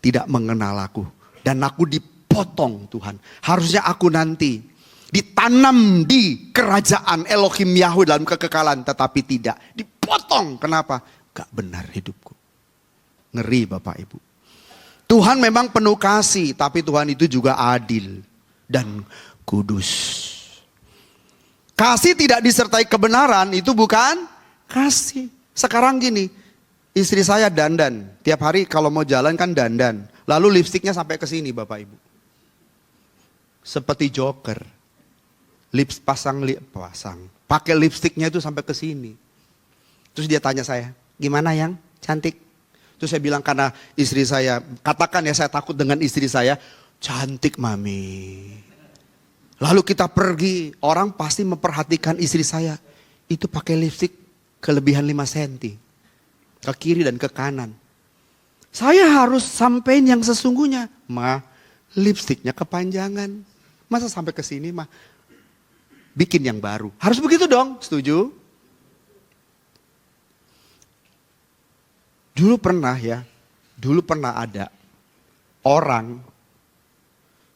tidak mengenal aku. Dan aku dipotong Tuhan. Harusnya aku nanti ditanam di kerajaan Elohim Yahweh dalam kekekalan. Tetapi tidak, dipotong. Kenapa? Gak benar hidupku. Ngeri Bapak Ibu. Tuhan memang penuh kasih, tapi Tuhan itu juga adil dan kudus. Kasih tidak disertai kebenaran itu bukan kasih. Sekarang gini, istri saya dandan. Tiap hari kalau mau jalan kan dandan. Lalu lipstiknya sampai ke sini Bapak Ibu. Seperti Joker. Pasang. Pakai lipstiknya itu sampai ke sini. Terus dia tanya saya, gimana yang cantik? Terus saya bilang karena istri saya, katakan ya saya takut dengan istri saya, cantik mami. Lalu kita pergi, orang pasti memperhatikan istri saya. Itu pakai lipstik kelebihan 5 cm. Ke kiri dan ke kanan. Saya harus sampein yang sesungguhnya. Ma, lipstiknya kepanjangan. Masa sampai ke sini mah? Bikin yang baru. Harus begitu dong, setuju? Dulu pernah ada orang,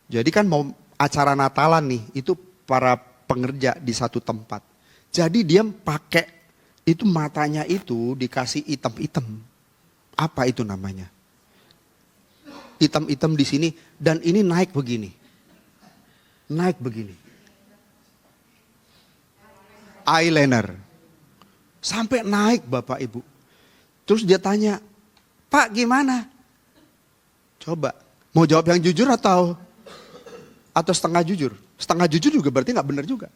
jadi kan mau acara Natalan nih, itu para pengerja di satu tempat. Jadi dia pakai, itu matanya itu dikasih hitam-hitam. Apa itu namanya? Hitam-hitam di sini, dan ini naik begini. Naik begini. Eyeliner. Sampai naik Bapak Ibu. Terus dia tanya, Pak gimana? Coba, mau jawab yang jujur atau setengah jujur? Setengah jujur juga berarti gak benar juga.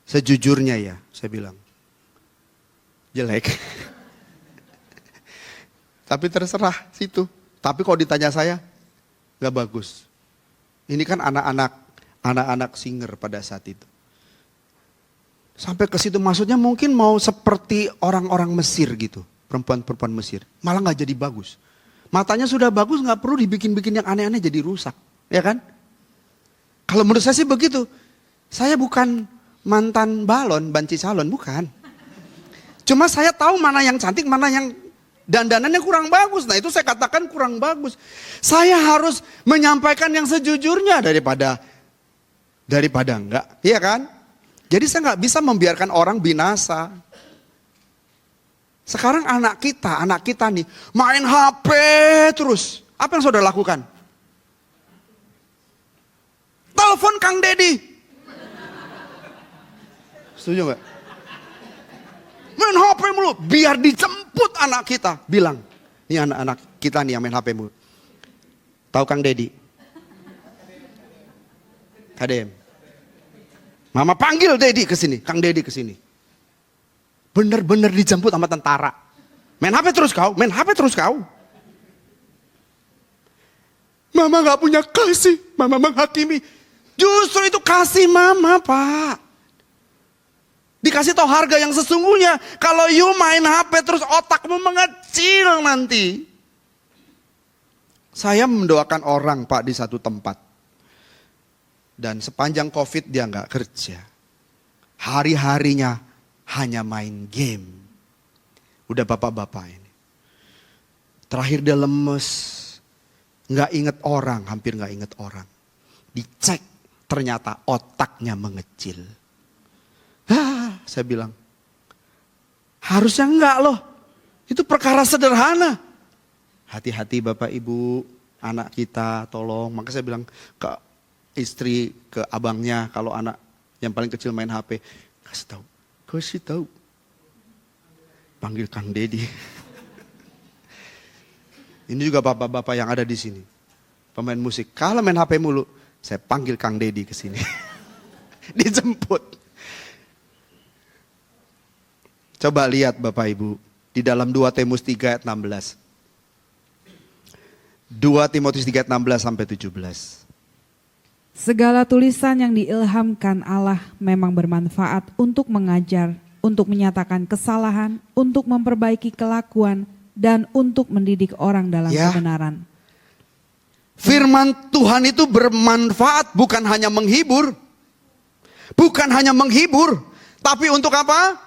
Sejujurnya ya, saya bilang. Jelek. Tapi terserah situ. Tapi kalau ditanya saya, gak bagus. Ini kan anak-anak singer pada saat itu. Sampai ke situ maksudnya mungkin mau seperti orang-orang Mesir gitu. Perempuan-perempuan Mesir. Malah gak jadi bagus. Matanya sudah bagus gak perlu dibikin-bikin yang aneh-aneh jadi rusak. Ya kan? Kalau menurut saya sih begitu. Saya bukan mantan balon, banci calon, bukan. Cuma saya tahu mana yang cantik, mana yang dandanannya kurang bagus. Nah itu saya katakan kurang bagus. Saya harus menyampaikan yang sejujurnya daripada enggak. Iya kan? Jadi saya gak bisa membiarkan orang binasa. Sekarang anak kita nih main HP terus. Apa yang saudara lakukan? Telepon Kang Dedi. Setuju gak? Main HP mulu, biar dijemput anak kita. Bilang, ini anak-anak kita nih yang main HP mulu. Tahu Kang Dedi? KDM. Mama panggil Dedi ke sini, Kang Dedi ke sini. Bener-bener dijemput sama tentara. Main HP terus kau, main HP terus kau. Mama gak punya kasih, mama menghakimi. Justru itu kasih mama, Pak. Dikasih tahu harga yang sesungguhnya. Kalau you main HP terus otakmu mengecil nanti. Saya mendoakan orang, Pak, di satu tempat. Dan sepanjang COVID dia nggak kerja. Hari-harinya hanya main game. Udah bapak-bapak ini. Terakhir dia lemes. Nggak inget orang, hampir nggak inget orang. Dicek, ternyata otaknya mengecil. Saya bilang, harusnya enggak loh. Itu perkara sederhana. Hati-hati Bapak Ibu, anak kita tolong. Maka saya bilang ke istri, ke abangnya, kalau anak yang paling kecil main HP, kasih tahu. Panggil Kang Dedi. Ini juga bapak-bapak yang ada di sini. Pemain musik, kalau main HP mulu, saya panggil Kang Dedi ke sini. Dijemput. Coba lihat Bapak Ibu, di dalam 2 Timotius 3 ayat 16. 2 Timotius 3 ayat 16 sampai 17. Segala tulisan yang diilhamkan Allah memang bermanfaat untuk mengajar, untuk menyatakan kesalahan, untuk memperbaiki kelakuan, dan untuk mendidik orang dalam kebenaran. Firman Tuhan itu bermanfaat, bukan hanya menghibur. Bukan hanya menghibur, tapi untuk apa?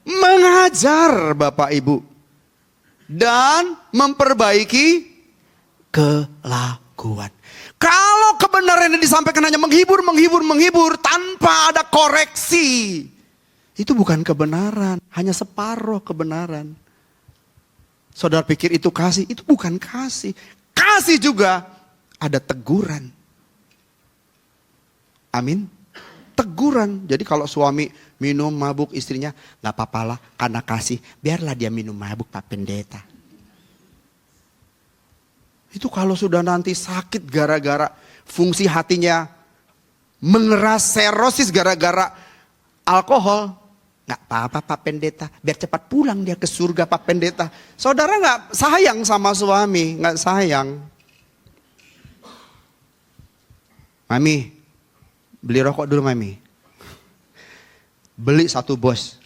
Mengajar Bapak Ibu. Dan memperbaiki kelakuan. Kalau kebenaran yang disampaikan hanya menghibur tanpa ada koreksi, itu bukan kebenaran, hanya separuh kebenaran. Saudara pikir itu kasih, itu bukan kasih. Kasih juga ada teguran. Amin. Teguran. Jadi kalau suami minum mabuk istrinya, gak apa-apa lah karena kasih. Biarlah dia minum mabuk Pak Pendeta. Itu kalau sudah nanti sakit gara-gara fungsi hatinya mengeras, serosis gara-gara alkohol. Gak apa-apa Pak Pendeta, biar cepat pulang dia ke surga Pak Pendeta. Saudara gak sayang sama suami, gak sayang. Mami, beli rokok dulu Mami. Beli 1 bos.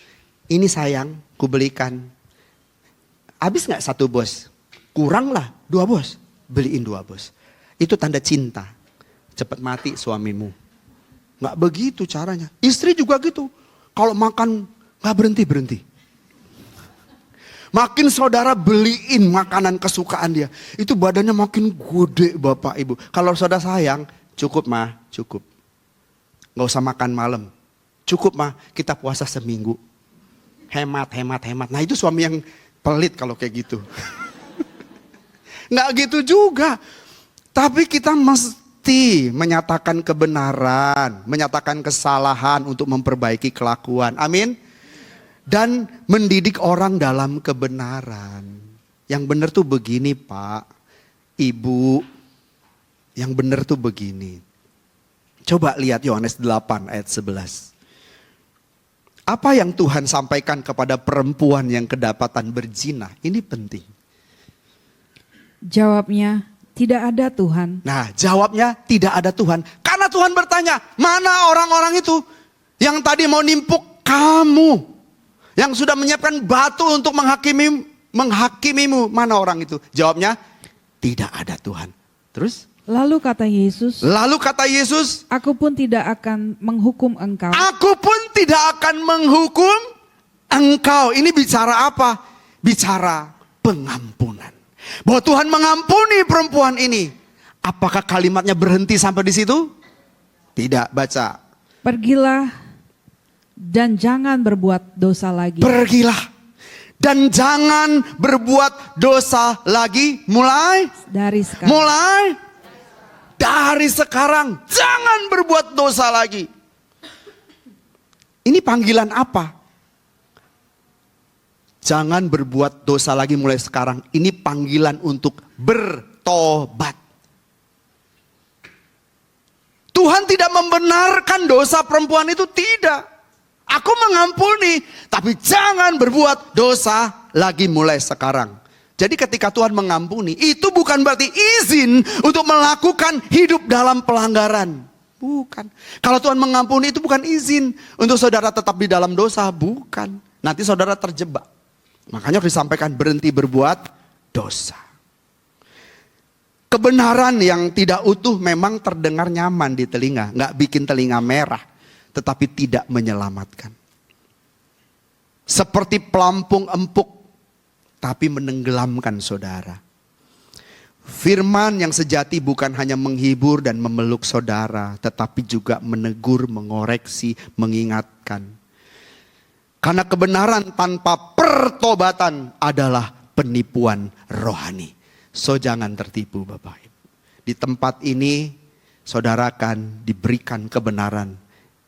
Ini sayang, ku belikan. Habis gak 1 bos? Kurang lah 2 bos. Beliin 2 bos. Itu tanda cinta. Cepat mati suamimu. Gak begitu caranya. Istri juga gitu. Kalau makan gak berhenti-berhenti. Makin saudara beliin makanan kesukaan dia. Itu badannya makin gede Bapak Ibu. Kalau saudara sayang, cukup mah, cukup. Gak usah makan malam. Cukup mah, kita puasa seminggu. Hemat. Nah itu suami yang pelit kalau kayak gitu. Nggak gitu juga. Tapi kita mesti menyatakan kebenaran, menyatakan kesalahan untuk memperbaiki kelakuan. Amin. Dan mendidik orang dalam kebenaran. Yang benar tuh begini Pak, Ibu. Yang benar tuh begini. Coba lihat Yohanes 8 ayat 11. Apa yang Tuhan sampaikan kepada perempuan yang kedapatan berzina? Ini penting. Jawabnya, tidak ada Tuhan. Nah, jawabnya tidak ada Tuhan. Karena Tuhan bertanya, mana orang-orang itu yang tadi mau nimpuk kamu? Yang sudah menyiapkan batu untuk menghakimimu. Mana orang itu? Jawabnya, tidak ada Tuhan. Terus? Lalu kata Yesus, aku pun tidak akan menghukum engkau. Aku pun tidak akan menghukum engkau. Ini bicara apa? Bicara pengampunan. Bahwa Tuhan mengampuni perempuan ini. Apakah kalimatnya berhenti sampai di situ? Tidak, baca. Pergilah dan jangan berbuat dosa lagi. Pergilah Dan jangan berbuat dosa lagi mulai Dari sekarang. Dari sekarang. Jangan berbuat dosa lagi. Ini panggilan apa? Jangan berbuat dosa lagi mulai sekarang. Ini panggilan untuk bertobat. Tuhan tidak membenarkan dosa perempuan itu, tidak. Aku mengampuni, tapi jangan berbuat dosa lagi mulai sekarang. Jadi ketika Tuhan mengampuni, itu bukan berarti izin untuk melakukan hidup dalam pelanggaran. Bukan. Kalau Tuhan mengampuni itu bukan izin untuk saudara tetap di dalam dosa. Bukan. Nanti saudara terjebak. Makanya harus disampaikan berhenti berbuat dosa. Kebenaran yang tidak utuh memang terdengar nyaman di telinga. Nggak bikin telinga merah. Tetapi tidak menyelamatkan. Seperti pelampung empuk, tapi menenggelamkan saudara. Firman yang sejati bukan hanya menghibur dan memeluk saudara, tetapi juga menegur, mengoreksi, mengingatkan. Karena kebenaran tanpa pertobatan adalah penipuan rohani. So jangan tertipu Bapak Ibu. Di tempat ini saudara akan diberikan kebenaran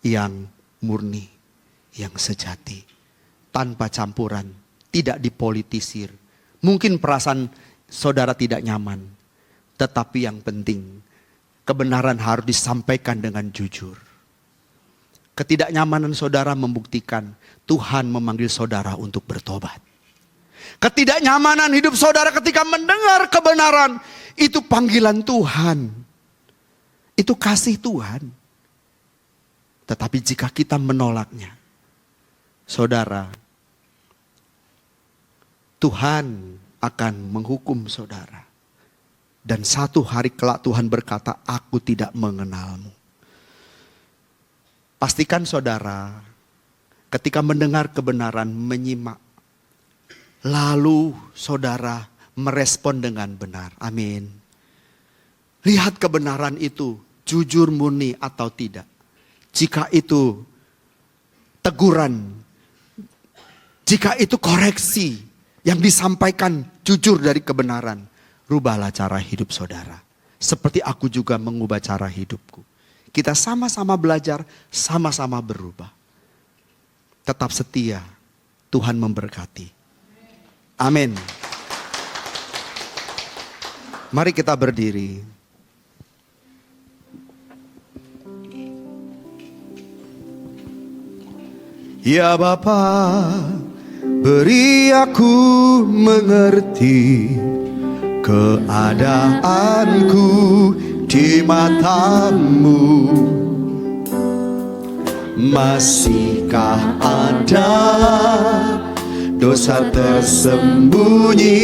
yang murni, yang sejati, tanpa campuran, tidak dipolitisir. Mungkin perasaan saudara tidak nyaman, tetapi yang penting kebenaran harus disampaikan dengan jujur. Ketidaknyamanan saudara membuktikan Tuhan memanggil saudara untuk bertobat. Ketidaknyamanan hidup saudara ketika mendengar kebenaran, itu panggilan Tuhan. Itu kasih Tuhan. Tetapi jika kita menolaknya, saudara, Tuhan akan menghukum saudara. Dan satu hari kelak Tuhan berkata, aku tidak mengenalmu. Pastikan saudara, ketika mendengar kebenaran, menyimak. Lalu saudara merespon dengan benar. Amin. Lihat kebenaran itu, jujur murni atau tidak. Jika itu teguran, jika itu koreksi yang disampaikan jujur dari kebenaran, rubahlah cara hidup saudara. Seperti aku juga mengubah cara hidupku. Kita sama-sama belajar, sama-sama berubah. Tetap setia, Tuhan memberkati. Amin. Mari kita berdiri. Ya Bapa, beri aku mengerti keadaanku di mata-Mu. Masihkah ada dosa tersembunyi,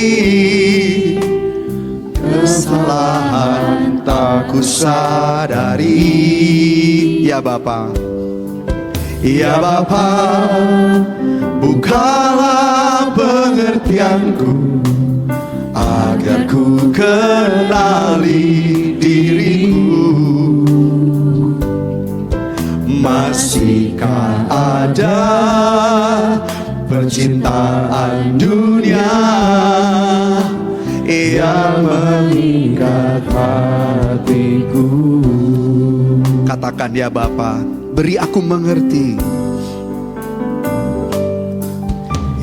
kesalahan tak kusadari? Ya Bapa, ya Bapa, bukalah pengertianku agar ku kenali diriku. Masihkah ada percintaan dunia yang mengikat hatiku? Katakan, ya Bapa, beri aku mengerti.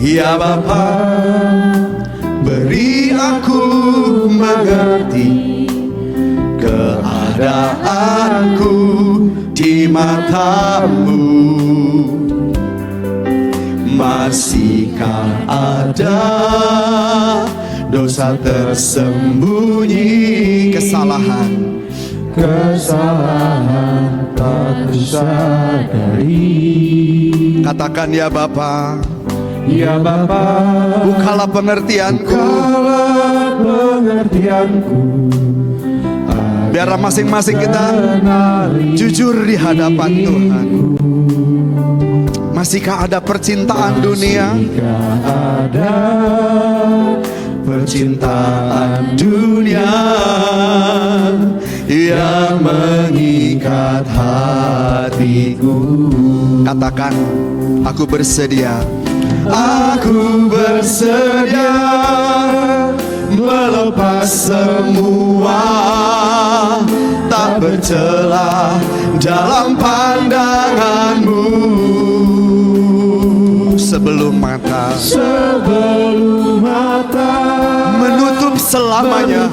Ya Bapa, beri aku mengerti keadaanku di mata-Mu. Masihkah ada dosa tersembunyi, kesalahan tak kusadari? Katakan, ya Bapa, ya Bapa, bukalah pengertianku, biar masing-masing kita jujur di hadapan Tuhan. Masihkah ada percintaan dunia? Ada percintaan dunia yang mengikat hatiku. Katakan, aku bersedia Aku bersedia melepas semua, tak bercela dalam pandanganmu. Sebelum mata menutup selamanya,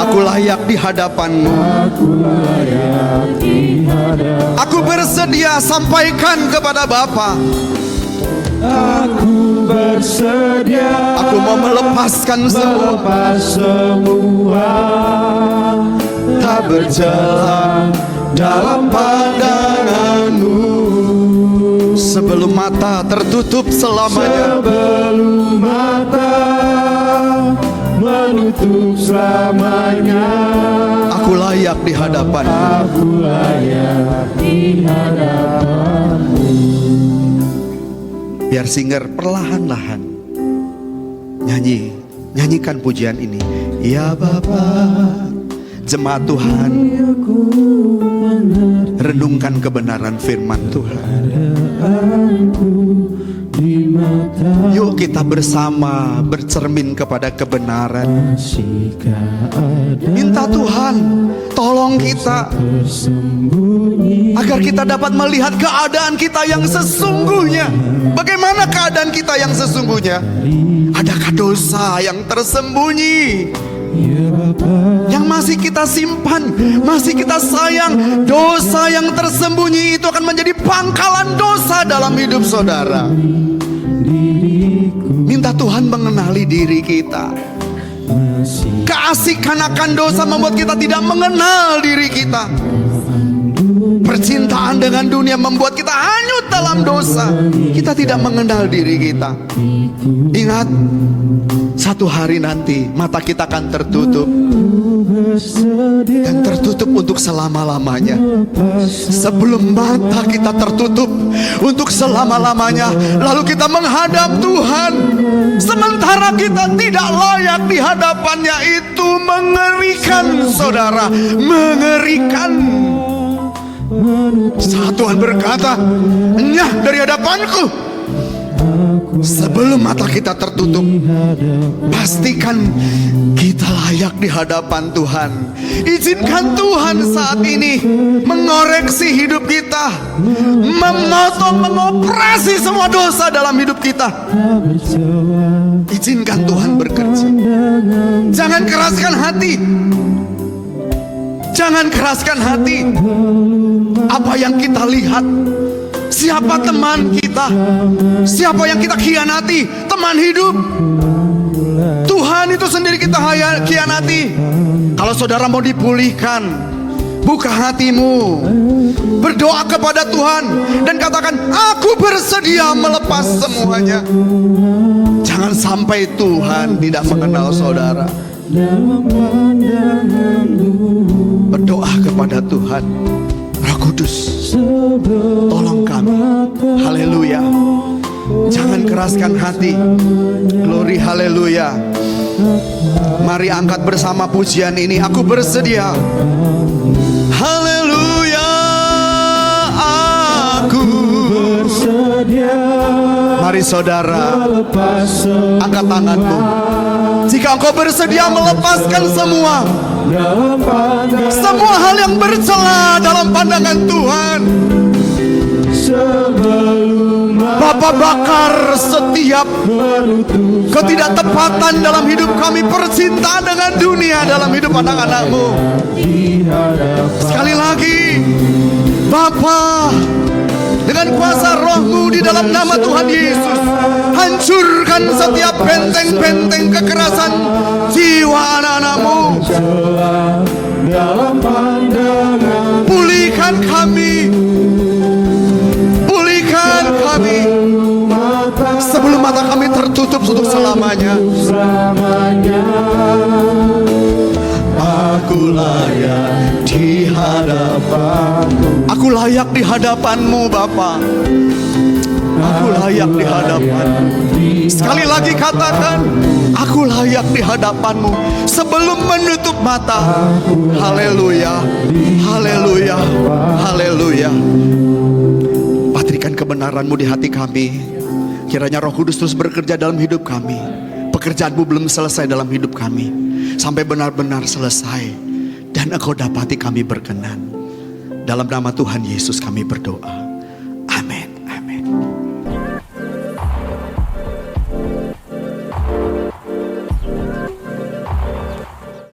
aku layak di hadapanmu. Aku bersedia sampaikan kepada Bapa. Aku bersedia. Aku mau melepaskan semua, tak bercela dalam pandanganmu. Sebelum mata tertutup selamanya, Sebelum mata menutup selamanya, aku layak di hadapanmu. aku layak di hadapanmu. Biar singer perlahan-lahan nyanyikan pujian ini. Ya Bapa, jemaat Tuhan, renungkan kebenaran firman Tuhan. Yuk kita bersama bercermin kepada kebenaran. Minta Tuhan tolong kita agar kita dapat melihat keadaan kita yang sesungguhnya. Bagaimana keadaan kita yang sesungguhnya? Adakah dosa yang tersembunyi yang masih kita simpan, masih kita sayang? Dosa yang tersembunyi itu akan menjadi pangkalan dosa dalam hidup saudara. Minta Tuhan mengenali diri kita. Keasikan akan dosa membuat kita tidak mengenal diri kita. Percintaan dengan dunia membuat kita hanyut dalam dosa. Kita tidak mengenal diri kita. Ingat, satu hari nanti mata kita akan tertutup, dan tertutup untuk selama-lamanya. Sebelum mata kita tertutup untuk selama-lamanya, lalu kita menghadap Tuhan, sementara kita tidak layak di hadapannya, itu mengerikan saudara, mengerikan. Saat Tuhan berkata, "Nyah dari hadapanku." Sebelum mata kita tertutup, pastikan kita layak di hadapan Tuhan. Izinkan Tuhan saat ini mengoreksi hidup kita, memotong, mengoperasi semua dosa dalam hidup kita. Izinkan Tuhan bekerja. Jangan keraskan hati. Jangan keraskan hati. Apa yang kita lihat, siapa teman kita, siapa yang kita khianati, teman hidup, Tuhan itu sendiri kita khianati. Kalau saudara mau dipulihkan, buka hatimu, berdoa kepada Tuhan, dan katakan, "Aku bersedia melepas semuanya." Jangan sampai Tuhan tidak mengenal saudara. Berdoa kepada Tuhan. Roh Kudus, tolong kami. Haleluya. Jangan keraskan hati. Glory, haleluya. Mari angkat bersama pujian ini. Aku bersedia. Haleluya. Aku bersedia. Mari saudara, angkat tanganmu. Jika engkau bersedia melepaskan semua hal yang bercela dalam pandangan Tuhan, Bapa bakar setiap ketidaktepatan dalam hidup kami, percintaan dengan dunia dalam hidup anak-anak-Mu. Sekali lagi, Bapa, dengan kuasa Roh-Mu di dalam nama Tuhan Yesus, hancurkan setiap benteng-benteng kekerasan jiwa anak-anak-Mu. Pulihkan kami, pulihkan kami, sebelum mata kami tertutup untuk selamanya. Aku layak di hadapan-Mu. Aku layak di hadapan-Mu, Bapa. Aku layak di hadapan-Mu. Sekali lagi katakan, aku layak di hadapan-Mu sebelum menutup mata. Haleluya, haleluya, haleluya. Patrikan nyatakan kebenaran-Mu di hati kami. Kiranya Roh Kudus terus bekerja dalam hidup kami. Pekerjaan-Mu belum selesai dalam hidup kami, sampai benar-benar selesai dan Engkau dapati kami berkenan. Dalam nama Tuhan Yesus kami berdoa.